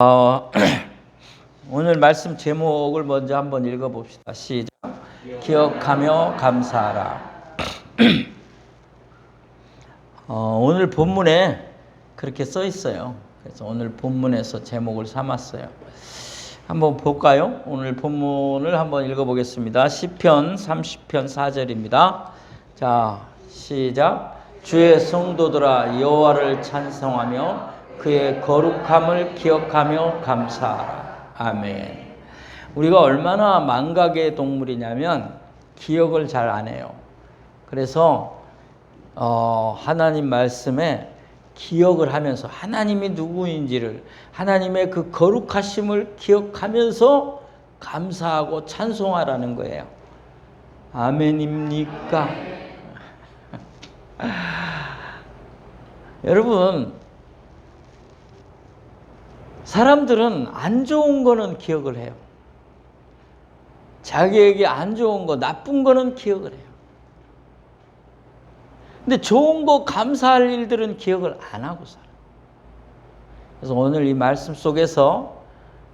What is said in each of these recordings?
어, 오늘 말씀 제목을 먼저 한번 읽어봅시다. 시작. 기억하며 감사하라. 오늘 본문에 그렇게 써 있어요. 그래서 오늘 본문에서 제목을 삼았어요. 한번 볼까요? 오늘 본문을 한번 읽어보겠습니다. 시편 30편 4절입니다. 자, 시작. 주의 성도들아 여호와를 찬송하며 그의 거룩함을 기억하며 감사하라. 아멘. 우리가 얼마나 망각의 동물이냐면 기억을 잘 안 해요. 그래서 하나님 말씀에 기억을 하면서 하나님이 누구인지를, 하나님의 그 거룩하심을 기억하면서 감사하고 찬송하라는 거예요. 아멘입니까? 여러분, 사람들은 안 좋은 거는 기억을 해요. 자기에게 안 좋은 거, 나쁜 거는 기억을 해요. 근데 좋은 거, 감사할 일들은 기억을 안 하고 살아요. 그래서 오늘 이 말씀 속에서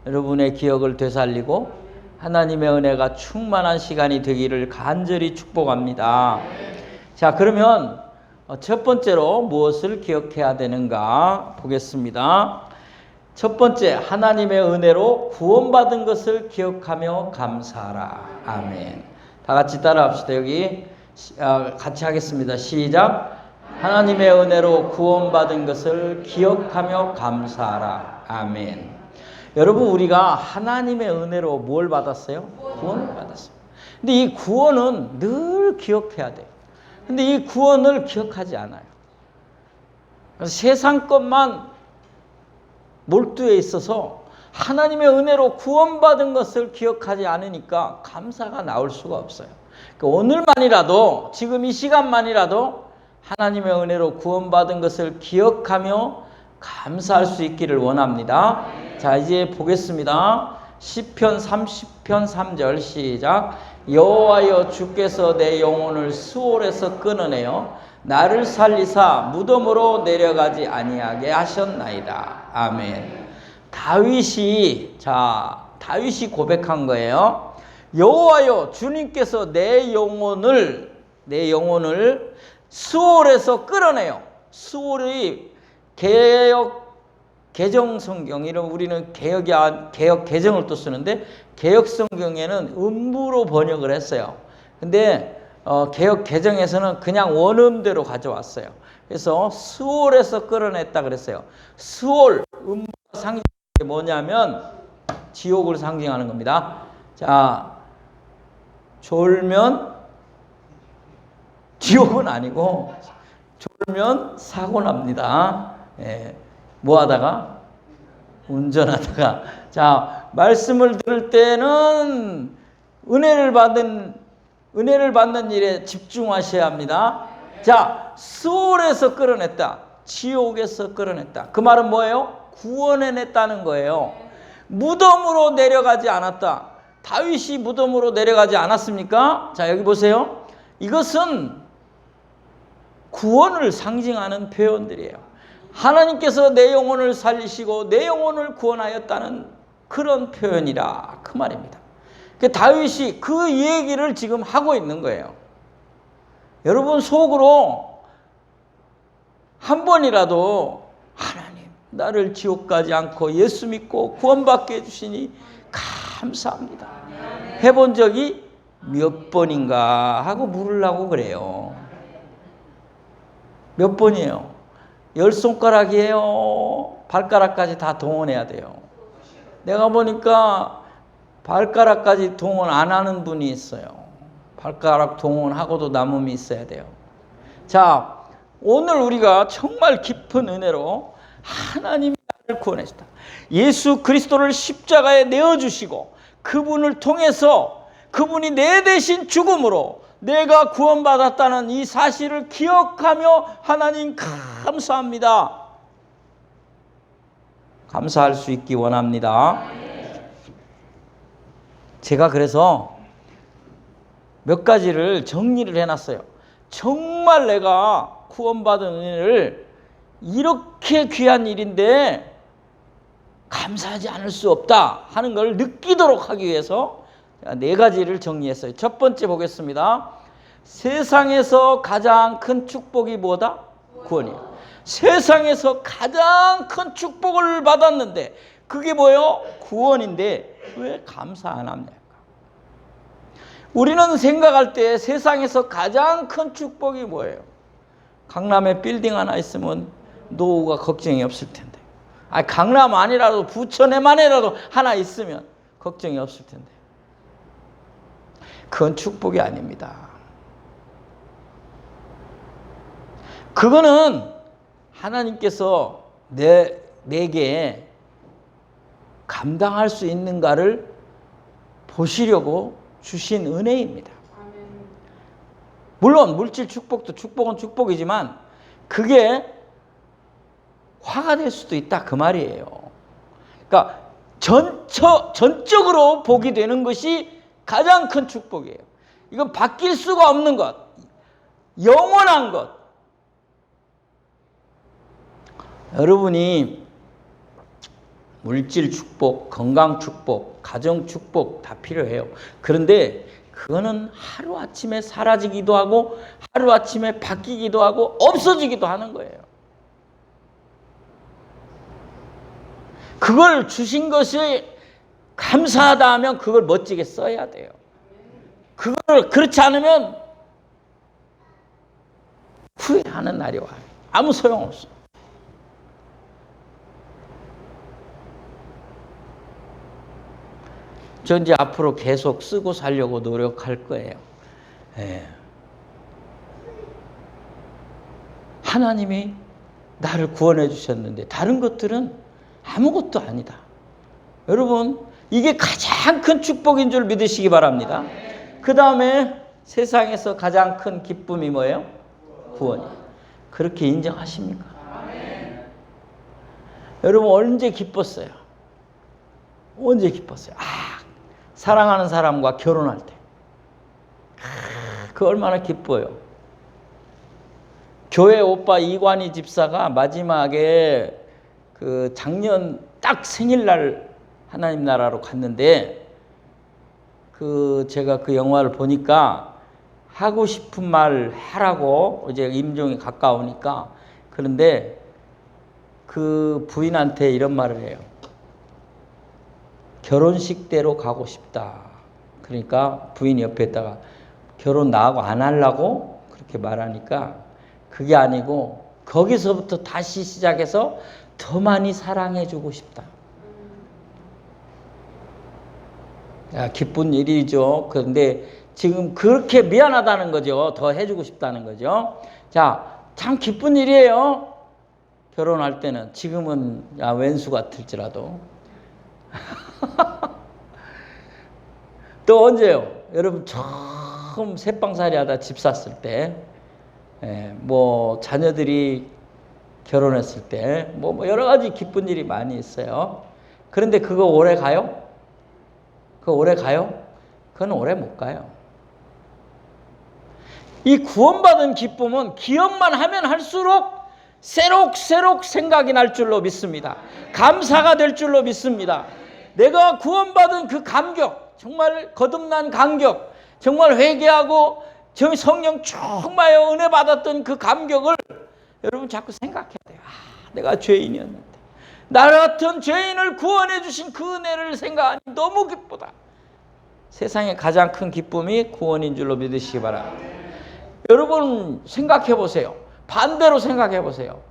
여러분의 기억을 되살리고 하나님의 은혜가 충만한 시간이 되기를 간절히 축복합니다. 자, 그러면 첫 번째로 무엇을 기억해야 되는가 보겠습니다. 첫 번째, 하나님의 은혜로 구원받은 것을 기억하며 감사하라. 아멘. 다 같이 따라합시다. 여기 같이 하겠습니다. 시작. 하나님의 은혜로 구원받은 것을 기억하며 감사하라. 아멘. 여러분, 우리가 하나님의 은혜로 뭘 받았어요? 구원을 받았어요. 근데 이 구원은 늘 기억해야 돼요. 근데 이 구원을 기억하지 않아요. 그래서 세상 것만 몰두해 있어서 하나님의 은혜로 구원받은 것을 기억하지 않으니까 감사가 나올 수가 없어요. 그러니까 오늘만이라도, 지금 이 시간만이라도 하나님의 은혜로 구원받은 것을 기억하며 감사할 수 있기를 원합니다. 자, 이제 보겠습니다. 시편 30편 3절 시작. 여호와여 주께서 내 영혼을 수월에서 끊어내어 나를 살리사 무덤으로 내려가지 아니하게 하셨나이다. 아멘. 다윗이 고백한 거예요. 여호와여 주님께서 내 영혼을 수월에서 끌어내요. 수월이 개정 성경, 이런 우리는 개혁 개정을 또 쓰는데 개혁 성경에는 음부로 번역을 했어요. 근데 개혁 개정에서는 그냥 원음대로 가져왔어요. 그래서 수월에서 끌어냈다 그랬어요. 수월, 음부가 상징하는 게 뭐냐면 지옥을 상징하는 겁니다. 자, 졸면 지옥은 아니고 졸면 사고 납니다. 뭐 하다가? 운전하다가. 자, 말씀을 들을 때는 은혜를 받는 일에 집중하셔야 합니다. 자, 수월에서 끌어냈다. 지옥에서 끌어냈다. 그 말은 뭐예요? 구원해냈다는 거예요. 무덤으로 내려가지 않았다. 다윗이 무덤으로 내려가지 않았습니까? 자, 여기 보세요. 이것은 구원을 상징하는 표현들이에요. 하나님께서 내 영혼을 살리시고 내 영혼을 구원하였다는 그런 표현이라 그 말입니다. 다윗이 그 얘기를 지금 하고 있는 거예요. 여러분, 속으로 한 번이라도 하나님, 나를 지옥 가지 않고 예수 믿고 구원받게 해주시니 감사합니다. 해본 적이 몇 번인가 하고 물으려고 그래요. 몇 번이에요? 10손가락이에요? 발가락까지 다 동원해야 돼요. 내가 보니까 발가락까지 동원 안 하는 분이 있어요. 발가락 동원하고도 남음이 있어야 돼요. 자, 오늘 우리가 정말 깊은 은혜로 하나님이 나를 구원하셨다. 예수 그리스도를 십자가에 내어주시고 그분을 통해서 그분이 내 대신 죽음으로 내가 구원받았다는 이 사실을 기억하며 하나님 감사합니다. 감사할 수 있기 원합니다. 제가 그래서 몇 가지를 정리를 해놨어요. 정말 내가 구원받은 은혜를 이렇게 귀한 일인데 감사하지 않을 수 없다 하는 걸 느끼도록 하기 위해서 제가 4가지를 정리했어요. 첫 번째 보겠습니다. 세상에서 가장 큰 축복이 뭐다? 구원이에요. 세상에서 가장 큰 축복을 받았는데 그게 뭐예요? 구원인데 왜 감사 안 합니까? 우리는 생각할 때 세상에서 가장 큰 축복이 뭐예요? 강남에 빌딩 하나 있으면 노후가 걱정이 없을 텐데. 강남 아니라도 부천에만이라도 하나 있으면 걱정이 없을 텐데. 그건 축복이 아닙니다. 그거는 하나님께서 내게 감당할 수 있는가를 보시려고 주신 은혜입니다. 물론 물질 축복도 축복은 축복이지만 그게 화가 될 수도 있다 그 말이에요. 그러니까 전적으로 복이 되는 것이 가장 큰 축복이에요. 이건 바뀔 수가 없는 것, 영원한 것. 여러분이 물질 축복, 건강 축복, 가정 축복 다 필요해요. 그런데 그거는 하루아침에 사라지기도 하고 하루아침에 바뀌기도 하고 없어지기도 하는 거예요. 그걸 주신 것이 감사하다 하면 그걸 멋지게 써야 돼요. 그걸 그렇지 않으면 후회하는 날이 와요. 아무 소용없어. 저 이제 앞으로 계속 쓰고 살려고 노력할 거예요. 예. 하나님이 나를 구원해 주셨는데 다른 것들은 아무것도 아니다. 여러분, 이게 가장 큰 축복인 줄 믿으시기 바랍니다. 그 다음에 세상에서 가장 큰 기쁨이 뭐예요? 구원이에요. 그렇게 인정하십니까? 여러분, 언제 기뻤어요? 언제 기뻤어요? 사랑하는 사람과 결혼할 때. 그 얼마나 기뻐요. 교회 오빠 이관희 집사가 마지막에 그 작년 딱 생일날 하나님 나라로 갔는데 제가 그 영화를 보니까 하고 싶은 말 하라고 이제 임종이 가까우니까 그런데 그 부인한테 이런 말을 해요. 결혼식대로 가고 싶다. 그러니까 부인 옆에 있다가 결혼 나하고 안 하려고 그렇게 말하니까 그게 아니고 거기서부터 다시 시작해서 더 많이 사랑해주고 싶다. 야, 기쁜 일이죠. 그런데 지금 그렇게 미안하다는 거죠. 더 해주고 싶다는 거죠. 자, 참 기쁜 일이에요. 결혼할 때는. 지금은 왼수 같을지라도. 또 언제요? 여러분 처음 새빵살이 하다 집 샀을 때, 뭐 자녀들이 결혼했을 때, 뭐 여러 가지 기쁜 일이 많이 있어요. 그런데 그거 오래 가요? 그거 오래 가요? 그건 오래 못 가요. 이 구원받은 기쁨은 기억만 하면 할수록 새록새록 생각이 날 줄로 믿습니다. 감사가 될 줄로 믿습니다. 내가 구원받은 그 감격, 정말 거듭난 감격, 정말 회개하고 성령 충만하여 은혜 받았던 그 감격을 여러분 자꾸 생각해야 돼요. 내가 죄인이었는데 나 같은 죄인을 구원해 주신 그 은혜를 생각하니 너무 기쁘다. 세상에 가장 큰 기쁨이 구원인 줄로 믿으시기 바랍니다. 여러분 생각해 보세요. 반대로 생각해 보세요.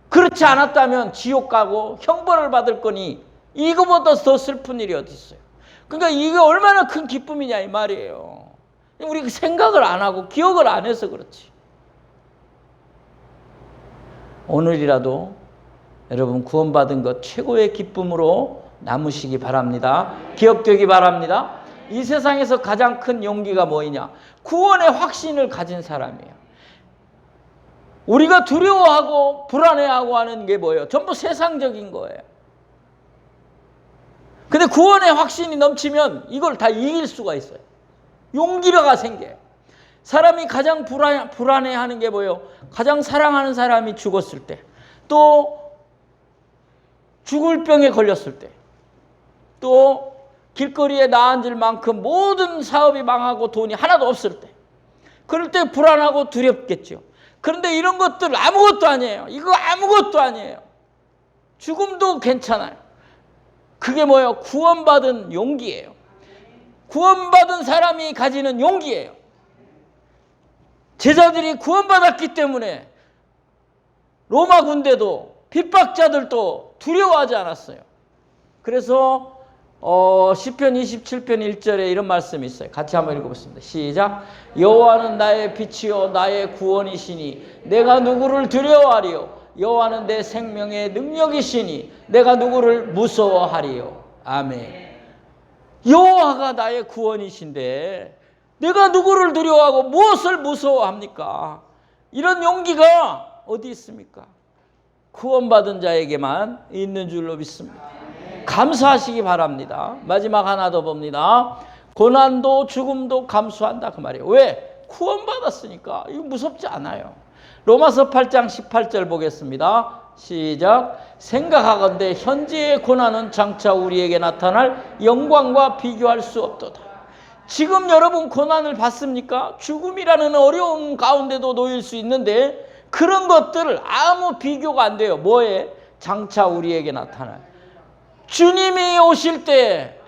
그렇지 않았다면 지옥 가고 형벌을 받을 거니 이거보다 더 슬픈 일이 어디 있어요. 그러니까 이게 얼마나 큰 기쁨이냐 이 말이에요. 우리 생각을 안 하고 기억을 안 해서 그렇지. 오늘이라도 여러분 구원받은 것 최고의 기쁨으로 남으시기 바랍니다. 기억되기 바랍니다. 이 세상에서 가장 큰 용기가 뭐이냐? 구원의 확신을 가진 사람이에요. 우리가 두려워하고 불안해하고 하는 게 뭐예요? 전부 세상적인 거예요. 근데 구원의 확신이 넘치면 이걸 다 이길 수가 있어요. 용기가 생겨요. 사람이 가장 불안해하는 게 뭐예요? 가장 사랑하는 사람이 죽었을 때, 또 죽을 병에 걸렸을 때, 또 길거리에 나앉을 만큼 모든 사업이 망하고 돈이 하나도 없을 때, 그럴 때 불안하고 두렵겠죠. 그런데 이런 것들 아무것도 아니에요. 이거 아무것도 아니에요. 죽음도 괜찮아요. 그게 뭐예요? 구원받은 용기예요. 구원받은 사람이 가지는 용기예요. 제자들이 구원받았기 때문에 로마 군대도 핍박자들도 두려워하지 않았어요. 그래서 시편 27편 1절에 이런 말씀이 있어요. 같이 한번 읽어보겠습니다. 시작. 여호와는 나의 빛이요 나의 구원이시니 내가 누구를 두려워하리요. 여호와는 내 생명의 능력이시니 내가 누구를 무서워하리요. 아멘. 여호와가 나의 구원이신데 내가 누구를 두려워하고 무엇을 무서워합니까? 이런 용기가 어디 있습니까? 구원받은 자에게만 있는 줄로 믿습니다. 감사하시기 바랍니다. 마지막 하나 더 봅니다. 고난도 죽음도 감수한다 그 말이에요. 왜? 구원받았으니까. 이거 무섭지 않아요. 로마서 8장 18절 보겠습니다. 시작. 생각하건대 현재의 고난은 장차 우리에게 나타날 영광과 비교할 수 없도다. 지금 여러분 고난을 받습니까? 죽음이라는 어려움 가운데도 놓일 수 있는데 그런 것들을 아무 비교가 안 돼요. 뭐에? 장차 우리에게 나타날. 주님이 오실 때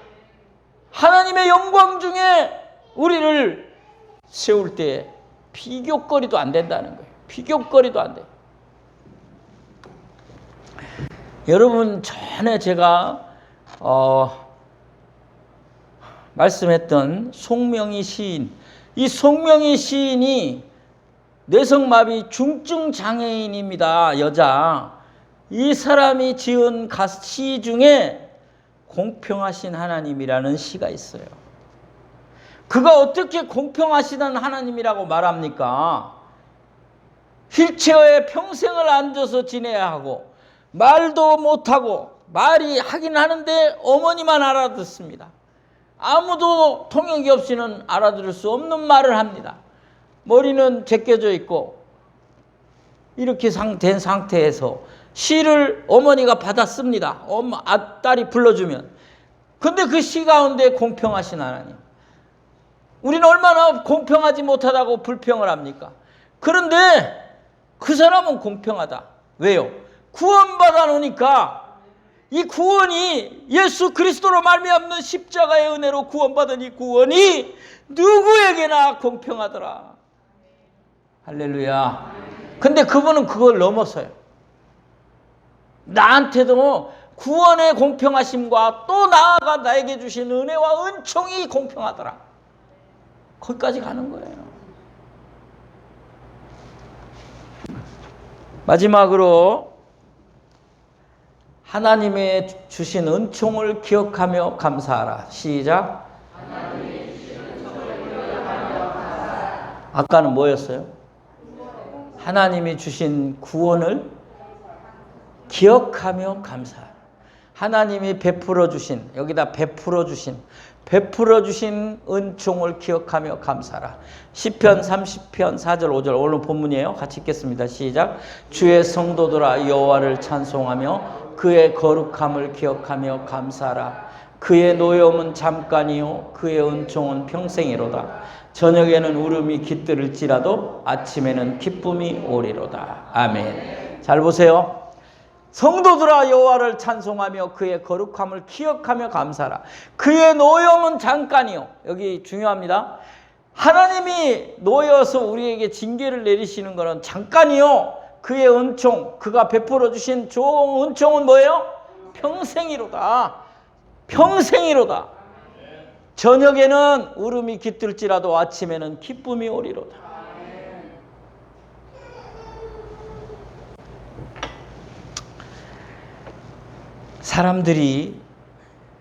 하나님의 영광 중에 우리를 세울 때 비교거리도 안 된다는 거예요. 비교거리도 안 돼요. 여러분 전에 제가 말씀했던 송명희 시인, 이 송명희 시인이 뇌성마비 중증 장애인입니다. 여자. 이 사람이 지은 시 중에 공평하신 하나님이라는 시가 있어요. 그가 어떻게 공평하시다는 하나님이라고 말합니까? 휠체어에 평생을 앉아서 지내야 하고 말도 못하고 말이 하긴 하는데 어머니만 알아듣습니다. 아무도 통역이 없이는 알아들을 수 없는 말을 합니다. 머리는 제껴져 있고 이렇게 된 상태에서 시를 어머니가 받았습니다. 딸이 불러주면. 근데 그 시 가운데 공평하신 하나님. 우리는 얼마나 공평하지 못하다고 불평을 합니까? 그런데 그 사람은 공평하다. 왜요? 구원받아 놓으니까 이 구원이 예수 그리스도로 말미암는 십자가의 은혜로 구원받은 이 구원이 누구에게나 공평하더라. 할렐루야. 근데 그분은 그걸 넘어서요. 나한테도 구원의 공평하심과 또 나아가 나에게 주신 은혜와 은총이 공평하더라. 거기까지 가는 거예요. 마지막으로 하나님의 주신 은총을 기억하며 감사하라. 시작. 아까는 뭐였어요? 하나님이 주신 구원을 기억하며 감사하라. 하나님이 베풀어 주신, 여기다 베풀어 주신 은총을 기억하며 감사하라. 시편 30편 4절 5절 오늘 본문이에요. 같이 읽겠습니다. 시작. 주의 성도들아 여호와를 찬송하며 그의 거룩함을 기억하며 감사하라. 그의 노여움은 잠깐이요 그의 은총은 평생이로다. 저녁에는 울음이 깃들을지라도 아침에는 기쁨이 오리로다. 아멘. 잘 보세요. 성도들아 여호와를 찬송하며 그의 거룩함을 기억하며 감사하라. 그의 노여움은 잠깐이요. 여기 중요합니다. 하나님이 노여서 우리에게 징계를 내리시는 것은 잠깐이요. 그의 은총, 그가 베풀어 주신 좋은 은총은 뭐예요? 평생이로다. 평생이로다. 저녁에는 울음이 깃들지라도 아침에는 기쁨이 오리로다. 사람들이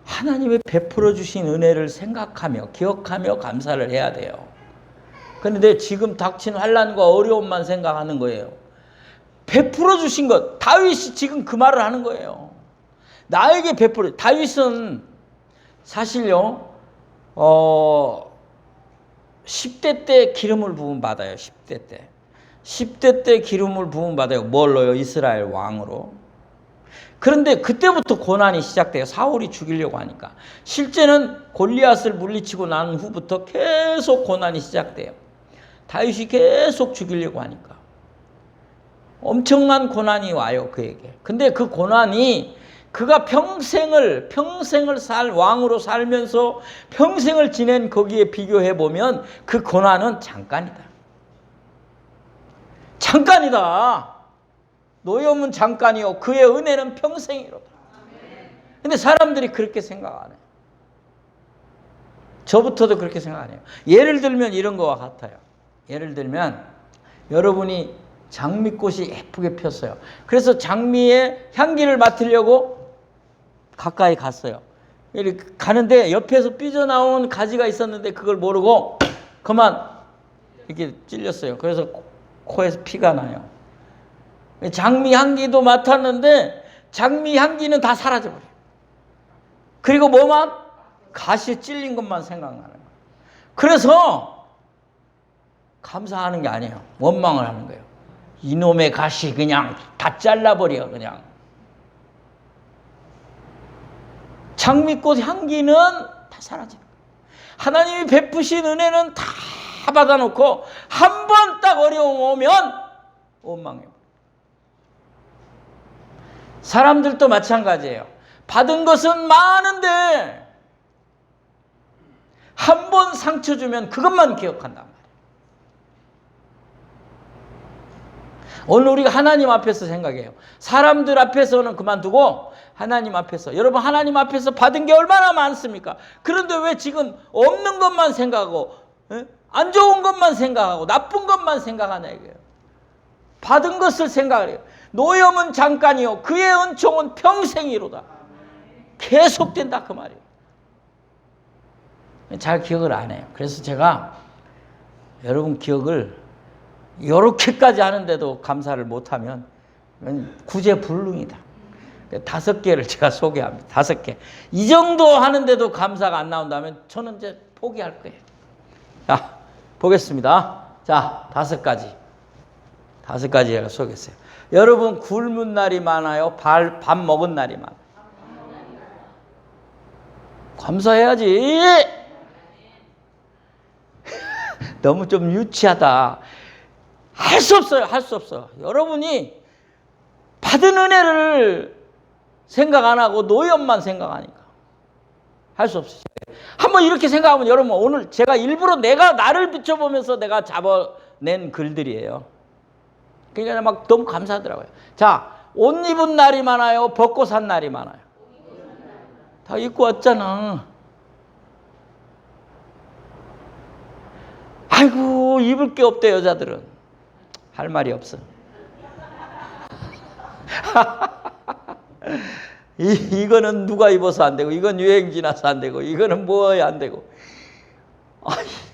하나님의 베풀어 주신 은혜를 생각하며 기억하며 감사를 해야 돼요. 그런데 지금 닥친 환난과 어려움만 생각하는 거예요. 베풀어 주신 것, 다윗이 지금 그 말을 하는 거예요. 나에게 베풀어. 다윗은 사실요 10대 때 기름을 부음 받아요. 10대 때 기름을 부음 받아요. 뭘로요? 이스라엘 왕으로. 그런데 그때부터 고난이 시작돼요. 사울이 죽이려고 하니까. 실제는 골리앗을 물리치고 난 후부터 계속 고난이 시작돼요. 다윗이 계속 죽이려고 하니까. 엄청난 고난이 와요, 그에게. 근데 그 고난이 그가 평생을 왕으로 살면서 평생을 지낸 거기에 비교해 보면 그 고난은 잠깐이다. 잠깐이다. 노염은 잠깐이요 그의 은혜는 평생이로다. 근데 사람들이 그렇게 생각 안 해요. 저부터도 그렇게 생각 안 해요. 예를 들면 이런 거와 같아요. 예를 들면 여러분이 장미꽃이 예쁘게 폈어요. 그래서 장미의 향기를 맡으려고 가까이 갔어요. 이렇게 가는데 옆에서 삐져나온 가지가 있었는데 그걸 모르고 그만 이렇게 찔렸어요. 그래서 코에서 피가 나요. 장미 향기도 맡았는데 장미 향기는 다 사라져버려요. 그리고 뭐만? 가시에 찔린 것만 생각나는 거예요. 그래서 감사하는 게 아니에요. 원망을 하는 거예요. 이놈의 가시 그냥 다 잘라버려 그냥. 장미꽃 향기는 다 사라져요. 하나님이 베푸신 은혜는 다 받아놓고 한 번 딱 어려움 오면 원망해요. 사람들도 마찬가지예요. 받은 것은 많은데 한 번 상처 주면 그것만 기억한단 말이에요. 오늘 우리가 하나님 앞에서 생각해요. 사람들 앞에서는 그만두고 하나님 앞에서. 여러분 하나님 앞에서 받은 게 얼마나 많습니까? 그런데 왜 지금 없는 것만 생각하고 안 좋은 것만 생각하고 나쁜 것만 생각하냐 이거예요. 받은 것을 생각해요. 노염은 잠깐이요 그의 은총은 평생이로다. 계속된다 그 말이에요. 잘 기억을 안 해요. 그래서 제가 여러분 기억을 이렇게까지 하는데도 감사를 못하면 구제불능이다. 5개를 제가 소개합니다. 5개. 이 정도 하는데도 감사가 안 나온다면 저는 이제 포기할 거예요. 자, 보겠습니다. 자, 5가지. 5가지 제가 소개했어요. 여러분 굶은 날이 많아요? 밥 먹은 날이 많아요? 감사해야지. 너무 좀 유치하다. 할 수 없어요. 할 수 없어요. 여러분이 받은 은혜를 생각 안 하고 노염만 생각하니까 할 수 없어요. 한번 이렇게 생각하면 여러분 오늘 제가 일부러 내가 나를 비춰보면서 내가 잡아낸 글들이에요. 그러니까 막 너무 감사하더라고요. 자, 옷 입은 날이 많아요? 벗고 산 날이 많아요? 다 입고 왔잖아. 아이고 입을 게 없대 여자들은. 할 말이 없어. 이거는 누가 입어서 안 되고 이건 유행 지나서 안 되고 이거는 뭐야 안 되고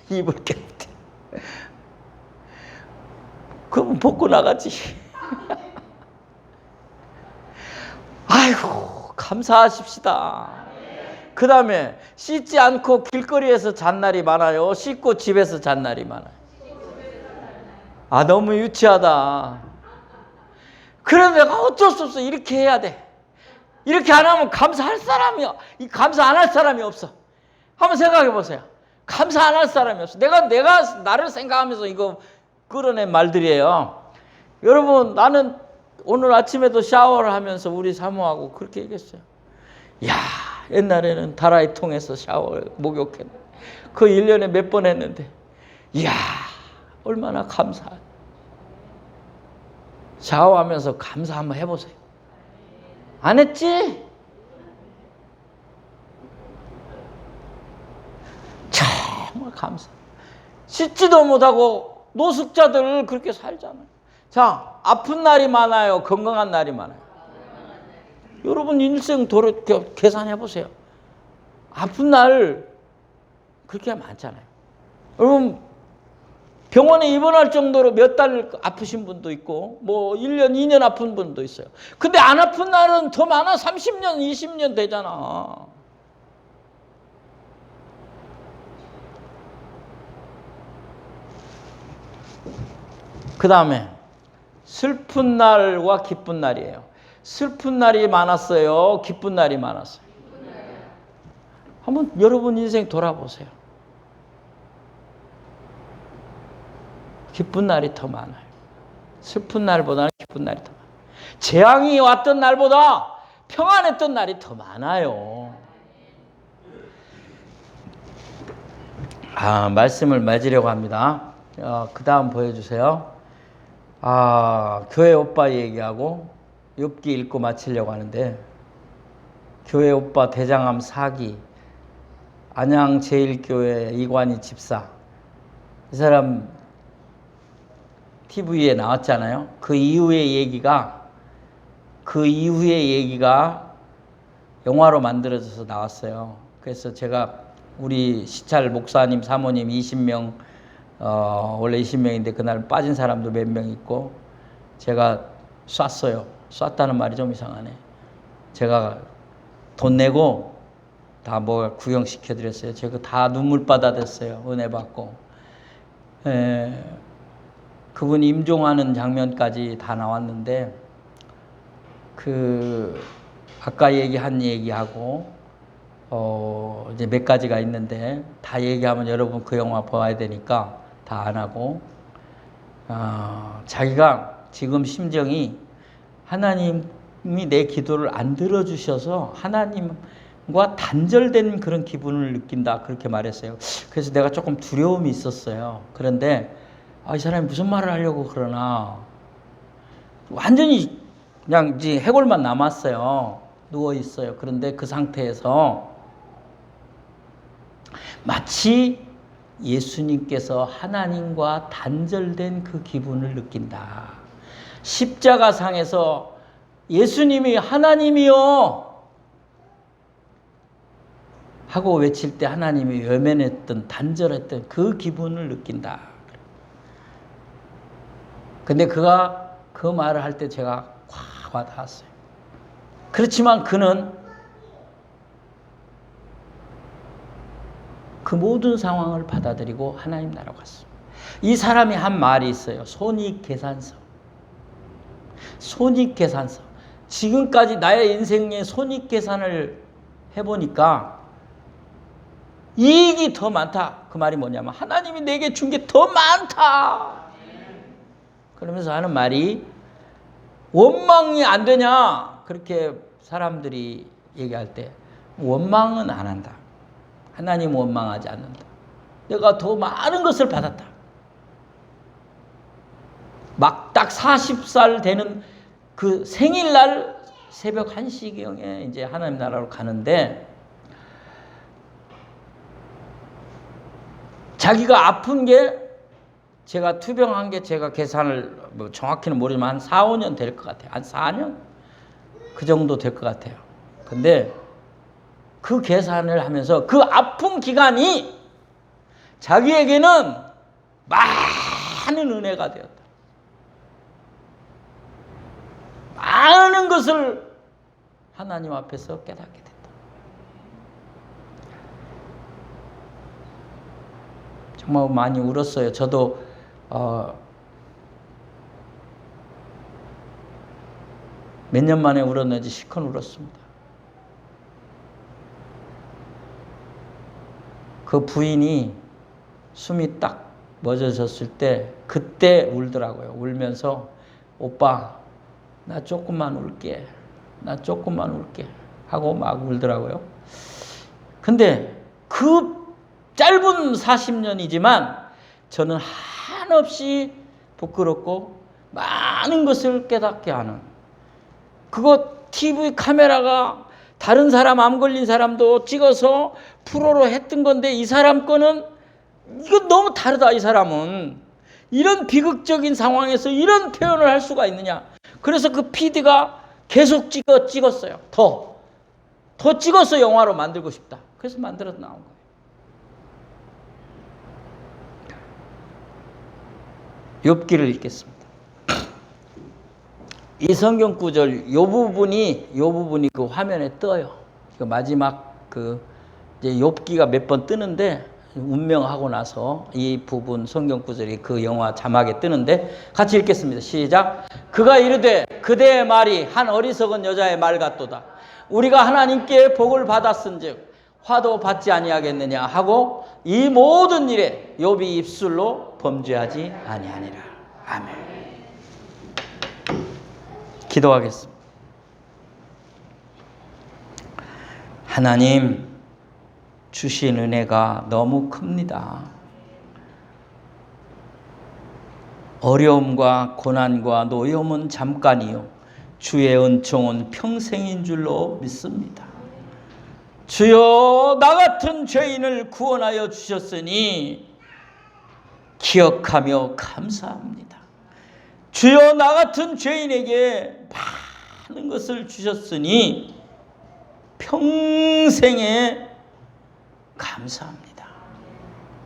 입을 게 없대. 그럼 벗고 나가지. 아이고 감사하십시다. 그 다음에 씻지 않고 길거리에서 잔 날이 많아요? 씻고 집에서 잔 날이 많아요? 아 너무 유치하다. 그런데 내가 어쩔 수 없어. 이렇게 해야 돼. 이렇게 안 하면 감사할 사람이 감사 안 할 사람이 없어. 한번 생각해 보세요. 감사 안 할 사람이 없어. 내가 나를 생각하면서 이거 끌어낸 말들이에요. 여러분 나는 오늘 아침에도 샤워를 하면서 우리 사모하고 그렇게 얘기했어요. 야 옛날에는 다라이 통해서 샤워 목욕했는데 그 1년에 몇 번 했는데 이야 얼마나 감사해. 샤워하면서 감사 한번 해보세요. 안 했지? 정말 감사. 씻지도 못하고 노숙자들 그렇게 살잖아요. 자, 아픈 날이 많아요? 건강한 날이 많아요? 여러분 인생 도로 계산해 보세요. 아픈 날 그렇게 많잖아요. 여러분 병원에 입원할 정도로 몇 달 아프신 분도 있고 뭐 1년, 2년 아픈 분도 있어요. 근데 안 아픈 날은 더 많아. 30년, 20년 되잖아. 그 다음에 슬픈 날과 기쁜 날이에요. 슬픈 날이 많았어요? 기쁜 날이 많았어요? 한번 여러분 인생 돌아보세요. 기쁜 날이 더 많아요. 슬픈 날보다는 기쁜 날이 더 많아요. 재앙이 왔던 날보다 평안했던 날이 더 많아요. 말씀을 맺으려고 합니다. 그 다음 보여주세요. 교회 오빠 얘기하고 욥기 읽고 마치려고 하는데, 교회 오빠 대장암 사기, 안양 제일교회 이관희 집사, 이 사람 TV에 나왔잖아요. 그 이후의 얘기가 영화로 만들어져서 나왔어요. 그래서 제가 우리 시찰 목사님, 사모님 20명, 원래 20명인데 그날 빠진 사람도 몇 명 있고, 제가 쐈어요. 쐈다는 말이 좀 이상하네. 제가 돈 내고 다 뭐 구경시켜 드렸어요. 제가 다 눈물바다 됐어요. 은혜 받고. 그분 임종하는 장면까지 다 나왔는데, 아까 얘기하고 이제 몇 가지가 있는데, 다 얘기하면 여러분 그 영화 봐야 되니까 다 안 하고, 자기가 지금 심정이 하나님이 내 기도를 안 들어주셔서 하나님과 단절된 그런 기분을 느낀다, 그렇게 말했어요. 그래서 내가 조금 두려움이 있었어요. 그런데 이 사람이 무슨 말을 하려고 그러나, 완전히 그냥 이제 해골만 남았어요. 누워 있어요. 그런데 그 상태에서 마치 예수님께서 하나님과 단절된 그 기분을 느낀다. 십자가상에서 예수님이 하나님이요 하고 외칠 때 하나님이 외면했던, 단절했던 그 기분을 느낀다. 근데 그가 그 말을 할 때 제가 확 와닿았어요. 그렇지만 그는 그 모든 상황을 받아들이고 하나님 나라로 갔어요. 이 사람이 한 말이 있어요. 손익계산서. 손익계산서. 지금까지 나의 인생의 손익계산을 해보니까 이익이 더 많다. 그 말이 뭐냐면 하나님이 내게 준 게 더 많다. 그러면서 하는 말이, 원망이 안 되냐? 그렇게 사람들이 얘기할 때 원망은 안 한다. 하나님 원망하지 않는다. 내가 더 많은 것을 받았다. 막 딱 40살 되는 그 생일날 새벽 1시경에 이제 하나님 나라로 가는데, 자기가 아픈 게, 제가 투병한 게, 제가 계산을 뭐 정확히는 모르지만 한 4, 5년 될 것 같아요. 한 4년? 그 정도 될 것 같아요. 근데 그 계산을 하면서 그 아픈 기간이 자기에게는 많은 은혜가 되었다. 많은 것을 하나님 앞에서 깨닫게 됐다. 정말 많이 울었어요. 저도 몇 년 만에 울었는지 실컷 울었습니다. 그 부인이 숨이 딱 멎어졌을 때 그때 울더라고요. 울면서 오빠 나 조금만 울게. 나 조금만 울게. 하고 막 울더라고요. 근데 그 짧은 40년이지만 저는 한없이 부끄럽고 많은 것을 깨닫게 하는, 그거 TV 카메라가 다른 사람 암 걸린 사람도 찍어서 프로로 했던 건데 이 사람 거는 이거 너무 다르다. 이 사람은 이런 비극적인 상황에서 이런 표현을 할 수가 있느냐. 그래서 그 PD가 계속 찍었어요. 더 찍어서 영화로 만들고 싶다. 그래서 만들어서 나온 거예요. 욥기를 읽겠습니다. 이 성경 구절 요 부분이 그 화면에 떠요. 그 마지막 이제 욥기가 몇 번 뜨는데, 운명하고 나서 이 부분 성경 구절이 그 영화 자막에 뜨는데, 같이 읽겠습니다. 시작. 그가 이르되 그대의 말이 한 어리석은 여자의 말 같도다. 우리가 하나님께 복을 받았은즉 화도 받지 아니하겠느냐 하고 이 모든 일에 욥이 입술로 범죄하지 아니하니라. 아멘. 기도하겠습니다. 하나님, 주신 은혜가 너무 큽니다. 어려움과 고난과 노염은 잠깐이요 주의 은총은 평생인 줄로 믿습니다. 주여, 나 같은 죄인을 구원하여 주셨으니 기억하며 감사합니다. 주여, 나 같은 죄인에게 많은 것을 주셨으니 평생에 감사합니다.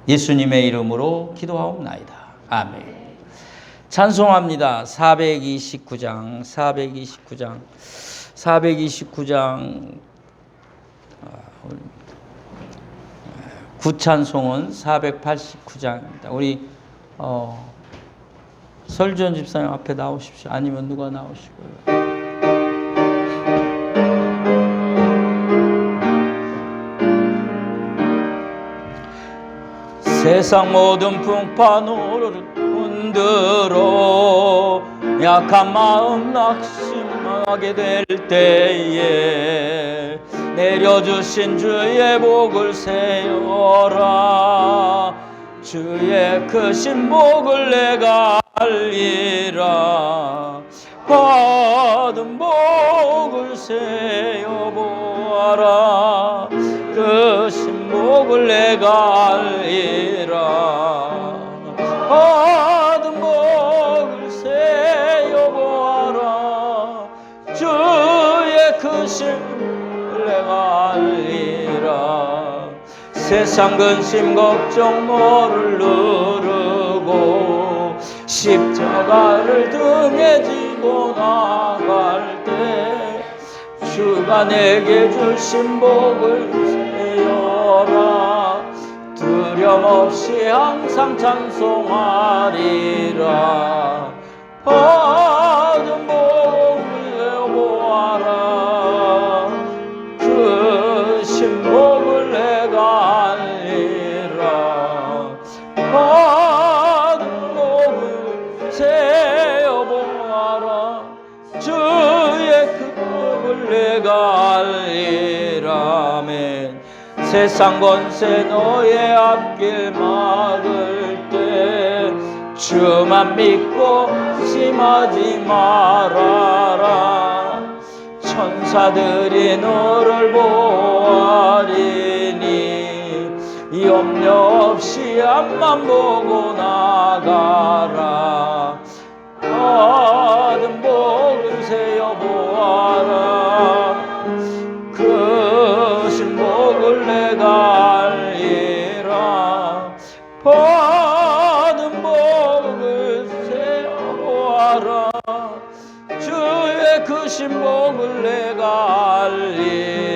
예수님의 이름으로 기도하옵나이다. 아멘. 찬송합니다. 429장 구찬송은 489장입니다. 우리 설주연 집사님 앞에 나오십시오. 아니면 누가 나오시고요. 세상 모든 풍파를 흔들어 약한 마음 낙심하게 될 때에 내려주신 주의 복을 세어라. 주의 크신 복을 내가 알리라. 받은 복을 세어보아라. 크신 복을 내가 알리라. 받은 복을 세어보아라. 주의 크신 내가 알리라. 세상 근심 걱정 너를 누르고 십자가를 등에 지고 나갈 때 주가 내게 주신 복을 세어라. 두려움 없이 항상 찬송하리라. 받은 복을 보아라. 크신 복을 내가 알리라. 받은 복을 세어보아라. 주의 그 복을 내가 알리라. 아멘. 세상 권세 너의 앞길 막을 때 주만 믿고 심하지 말아라. 천사들이 너를 보아리니 염려 없이 앞만 보고 나가라. 받은 복을 세어보아라. 크신 복을 내가 알리라. 받은 복을 세어보아라. 주의 크신 복을 내가 알리라.